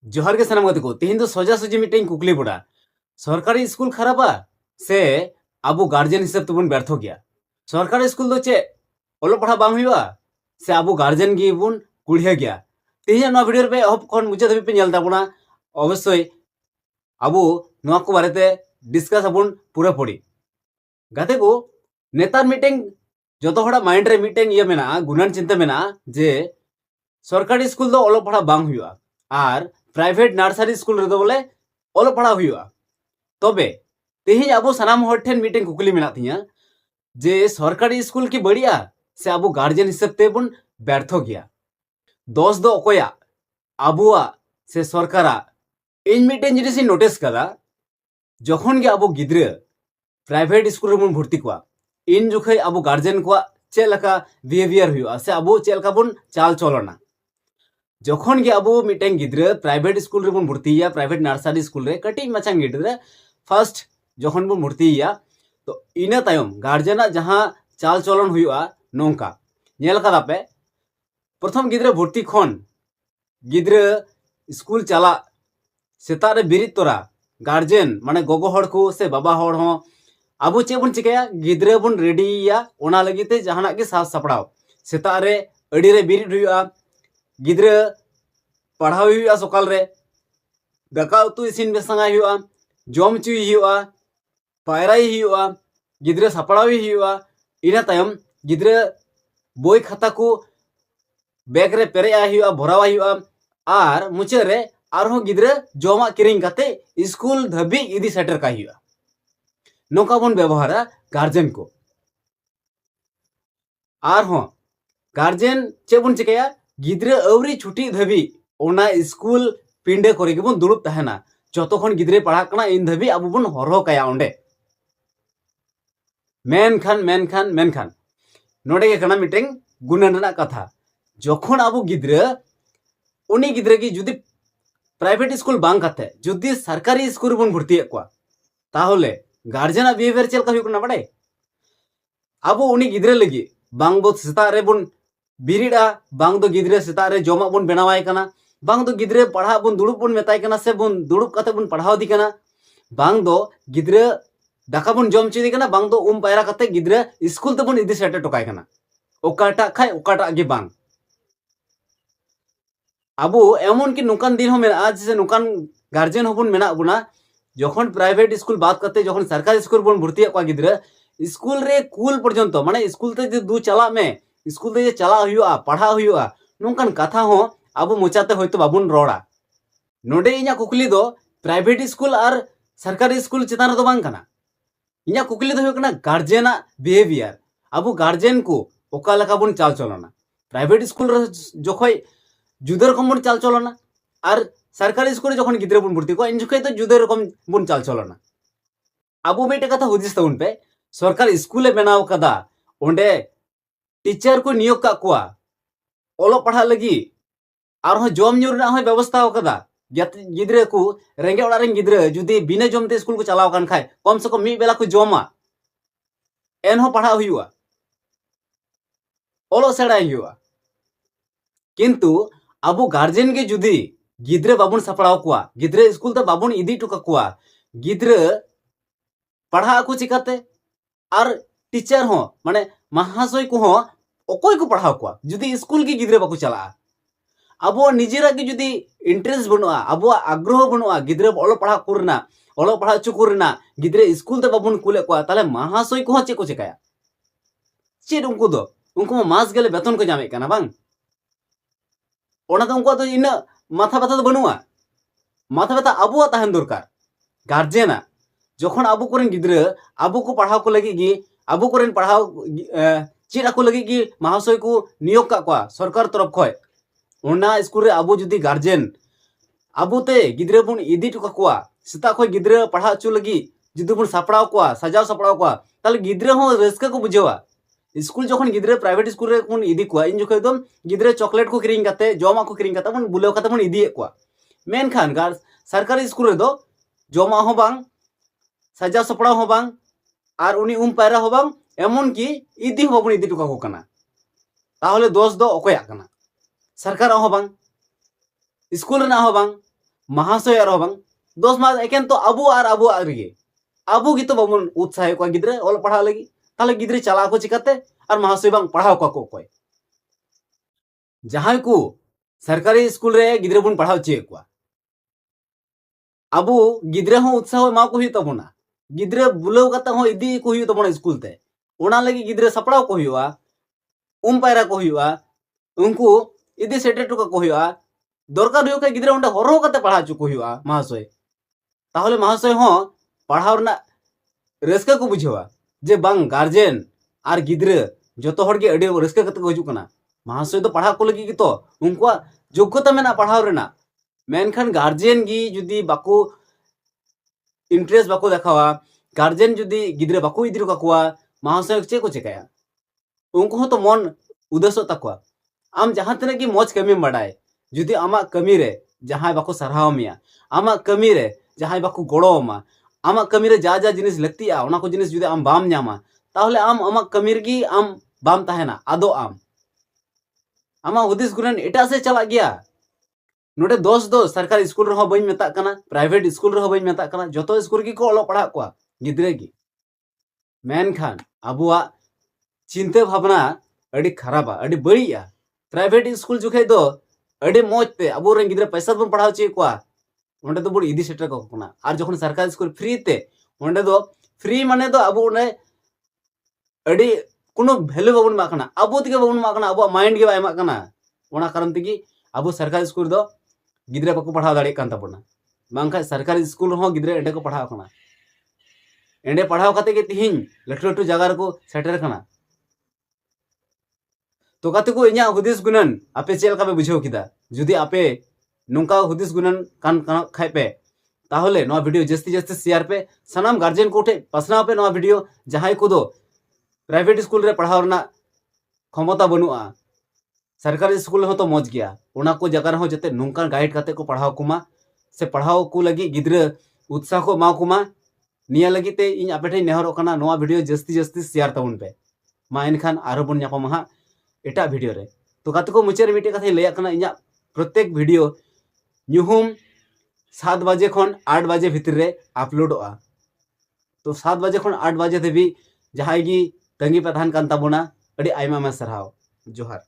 जोहार के सनाम को तेहन तो सोजा सोजी मिट्टेन कुकली बड़ा सरकारी स्कूल खराबा से आबो गार्जियन हिसाब तबन व्यर्थ गया सरकारी स्कूल दो चे ओलो पढ़ा बांग हुआ से आबो गार्जियन गी बुन कुड़िया गया तेहन ना वीडियो पे हब कोन मुझे धबी पे नेल ताबुना अवश्य आबो नोआ को बारेते डिस्कस अबुन पूरा पड़ी गाते को नेतार मीटिंग जो हड़ा माइंड रे मीटिंग ये मेना गुनान चिंता मेना जे सरकारी स्कूल दो ओलो पढ़ा बांग हुआ और प्राइवेट नर्सरी स्कूल रे दो बोले ओलो पढ़ा हुआ तबे तेही आबो सनाम हर ठेन मीटिंग कुकली मेना तिया जे सरकारी स्कूल की बढ़िया से आबो गार्जियन हिसाब ते बुन व्यर्थ गया दोष दो अकोया आबुआ से सरकारा इन मीटिंग जिनिस नोटिस कदा जखन गे आबो गिद्रे प्राइवेट स्कूल रे बुन भर्ती कोआ इन जुखै आबो गार्जियन कोआ चेलका बिहेवियर हुआ से आबो चेलका बुन चाल चलना जखन गे आबो मिटें गिद्रे प्राइवेट स्कूल रे बुन भर्तीया प्राइवेट नर्सरी स्कूल रे कटी माचां गिद्रे फर्स्ट जखन बुन भर्तीया तो इना तायम गार्जियन जहां चाल चलन हुआ नोंका नेल कदा पे प्रथम गिद्रे भर्ती खन गिद्रे स्कूल चला सेता रे बिरित तोरा गार्जियन माने गोगो हड़ को से बाबा हड़ हो आबो चे बुन चिकाया गिद्रे बुन रेडीया ओना लगिते जहाना के साफ सपड़ाव सेता रे अड़ी रे बिरित हुआ गिद्रे पढ़ाव हुआ सकाल रे दाका उतु इसिन बेसंगा हुआ जम चुई हुआ पायराई हुआ गिद्रे सपड़ाव हुआ इना तायम गिद्रे बोई खाता को बैग रे पेरेया हुआ भरावा हुआ और मुचे रे आरहो गिद्रे जमा किरिंग काते स्कूल धबी इदी सेटर का हुआ नोका बन व्यवहारा गार्जियन को आरहो गार्जियन चे बन चिकाया गिद्रे अवरी छुट्टी धबी ओना स्कूल पिंडे करे गेबन दुड़ुब तहना जतखन गिद्रे पढ़ा कना इन धबी आबो बन हरहो काया ओंडे मेनखान नोडे के कना मीटिंग गुणन रना कथा जखन आबो गिद्रे उनी गिद्रे की जुदी प्राइवेट स्कूल बांग काते जुदी सरकारी स्कूल बन भर्ती को ताहले गार्जियन बिहेवियर चेल का हुई कना बड़े आबो उनी गिद्रे लगी बांग बो सेता रे बन बिरिड़ा बांग दो गिद्रे सेता रे जमा बन बनावाय कना बांग दो गिद्रे पढ़ा बन दुड़ुब बन मेताय कना से बन दुड़ुब काते बन पढ़ाव दी कना बांग दो गिद्रे दाका बन जम चुदी कना बांग दो पायरा काते गिद्रे स्कूल ते बन इदी सेटे टोकाय कना ओकाटा खाय ओकाटा गे बांग आबो एमन की नुकान दिन हो मेना आज से नुकान गार्जियन होबन मेना बुना जखन प्राइवेट स्कूल बात करते जखन सरकारी स्कूल बन भर्ती को गिद्रे स्कूल रे कूल पर्यंत माने स्कूल ते जे दू चला में स्कूल ते जे चला हुआ पढ़ा हुआ नोंकान कथा हो आबो मोचाते होयतो बाबुन रोड़ा नोडे इना कुकली दो प्राइवेट स्कूल और सरकारी स्कूल चितान दो बांग कना इना कुकली दो होकना गार्जियन बिहेवियर आबो गार्जियन को ओका लका बन चाल चलना प्राइवेट स्कूल रे जखय जुदा रकम बन चाल चलना और सरकारी स्कूल जखन गिद्रे बन भर्ती को इन जखय तो जुदा रकम बन चाल चलना आबो मेटे कथा हुदिस तबन पे सरकारी स्कूल बनाव कदा ओंडे टीचर को नियोग का कुआ ओलो पढ़ा लगी और जम ᱧᱩ रना व्यवस्था कदा गिद्रे को रेंगे ओड़ा रेन गिद्रे जुदी बिना जमते स्कूल को चलाव कान खाय कम से कम मी बेला को जमा एन हो पढ़ा हुआ ओलो सेड़ा हुआ किंतु आबो गार्जियन के जुदी गिद्रे बाबुन सपड़ाव कुआ गिद्रे स्कूल ते बाबुन इदी टुका कुआ गिद्रे पढ़ा को चिकाते और टीचर हो माने महाशय को हो ओकोय को पढ़ाव कुआ जुदी स्कूल की गिद्रे बाको चला आबो निजेरा की जुदी इंटरेस्ट बनुआ आबो आग्रह बनुआ गिद्रे ओलो पढ़ा करना ओलो पढ़ा चुकुरना गिद्रे स्कूल ते बाबुन कुले कुआ ताले महाशय को चे को चिकाया चेद उनको मास गेले बेतन को जामे काना बांग ओना तो उनको तो इन माथा व्यथा तो बनुआ माथा व्यथा आबुआ तहन दरकार गार्जियना जखन आबो कोरेन गिद्रे आबो को पढ़ाव को लगी गी आबो कोरेन पढ़ाव चेद को लगी गी महाशय को नियोग का कुआ सरकार तरफ खय ओना स्कूल रे आबो जुदी गार्जियन आबो ते गिद्रे बन इदी टुका कुआ सेता खय गिद्रे पढ़ा चु लगी जुदी बन सपड़ाव कुआ सजाव सपड़ाव कुआ ताले गिद्रे हो रस्का को बुझेवा स्कूल जखन गिद्रे प्राइवेट स्कूल रे बन इदी कुआ इन जखय दम गिद्रे चॉकलेट को किरिंग काते जमा को किरिंग काते बन बुलेव काते बन इदी कुआ मेनखान गार सरकारी स्कूल रे दो जमा हो बांग सजाव सपड़ाव हो बांग और उनी पायरा हो बांग एमन की इदी हो बन इदी टुका को कना ताहले दोष दो अकोया कना सरकार हो बांग स्कूल ना हो बांग महाशय आरो बांग दोष मा एकेन तो अबु आर अबु आगे अबु गितो बाबुन उत्साह को गिद्रे ओल पढ़ा लगी ताले गिद्रे चला को चिकाते और महाशय बांग पढ़ाओ को कोय जहां को सरकारी स्कूल रे गिद्रे बुन पढ़ाओ चे को अबु गिद्रे हो उत्साह मा को हुई तबना गिद्रे बुलाव कते हो इदी को हुई तबना स्कूल ते ओना लगी गिद्रे सपड़ाव को हुआ पायरा को हुआ उनको इदी सेटे टुका को हुआ दरकार हुआ गिद्रे उंडे हरो कते पढ़ा चु को हुआ महाशय ताहले महाशय हो पढ़ाव ना रस्का को बुझेवा जे बांग गार्जियन आर गिद्रे जतो हर के अडी रस्का कते को हजु कना महाशय तो पढ़ा को लगी तो उनको योग्यता मेना पढ़ाव रेना मेनखान गार्जियन गी जुदी बाको इंटरेस्ट बाको देखावा गार्जियन जुदी गिद्रे बाको इदिरो काकुआ महाशय चे को चिकाया उनको तो मन उद्देश्य तकवा आम जहां तने की मौज कमी बाडाय जुदी आमा कमी रे जहां बाको सराहाव मिया आमा कमी रे जहां बाको गोड़ो मा आमा कमी रे जा जा जिनिस लगती आ ओना को जिनिस जुदी आम बाम न्यामा ताहले आम आमा कमी गी आम बाम ताहेना आदो आम आमा हुदिस गुरन एटा से चला गया नोडे दोष दो सरकारी स्कूल रहो बई मेता कना प्राइवेट स्कूल रहो बई मेता कना जतो स्कूल की को ओलो पढ़ा को गिद्रे की मेनखान अबुआ चिंता भावना अड़ी खराबा अड़ी बड़िया प्राइवेट स्कूल जुखे दो अड़ी मौजते अब गिद्रे पैसा बन पढ़ाव चे को ओंडे दो बड़ी इदी सेटर को कना आर जखन सरकारी स्कूल फ्री ते ओंडे दो फ्री माने दो अब ओने अड़ी कोनो वैल्यू बाबन मा कना अब तिगे बाबन मा कना अब माइंड के बायमा कना ओना कारण तिगी अब सरकारी स्कूल दो गिद्रे बाको पढ़ाव दाड़े कान तबना बांखा सरकारी स्कूल हो गिद्रे एंडे को पढ़ाव कना एंडे पढ़ाव काते के तिहिं लटू लटू जगह रे को सेटर कना तो काते को इन्या हुदिस गुनन आपे चेल का बुझाव किदा जुदी आपे नोंका हुदिस गुनन कान खाय पे ताहले नो वीडियो जस्ती जस्ती शेयर पे सनाम गार्जियन कोठे पसनाव पे नो वीडियो जहां को दो प्राइवेट स्कूल रे पढ़ाव रना क्षमता बनुआ सरकारी स्कूल हो तो मौज गया ओना को जगह हो जते नोंका गाइड काते को पढ़ाव कुमा से पढ़ाव को लगी गिद्रे उत्साह को मा कुमा निया लगी ते इन आपे ठे नेहरो कना नो वीडियो जस्ती जस्ती शेयर ताउन पे मा इनखान आरो बन ᱧᱟᱯᱟᱢᱟ ᱦᱟᱸᱜ एटा वीडियो रे तो काते को मुचारे मिटे कथा लैया कना इᱧᱟ प्रत्येक वीडियो ᱧᱩᱦᱩᱢ 7 बजे खन 8 बजे भितर रे अपलोडोआ तो 7 बजे खन 8 बजे देवी जहां गी तंगी प्रधान कान ताबोना अडी आयमा मा सरहाव जोहार।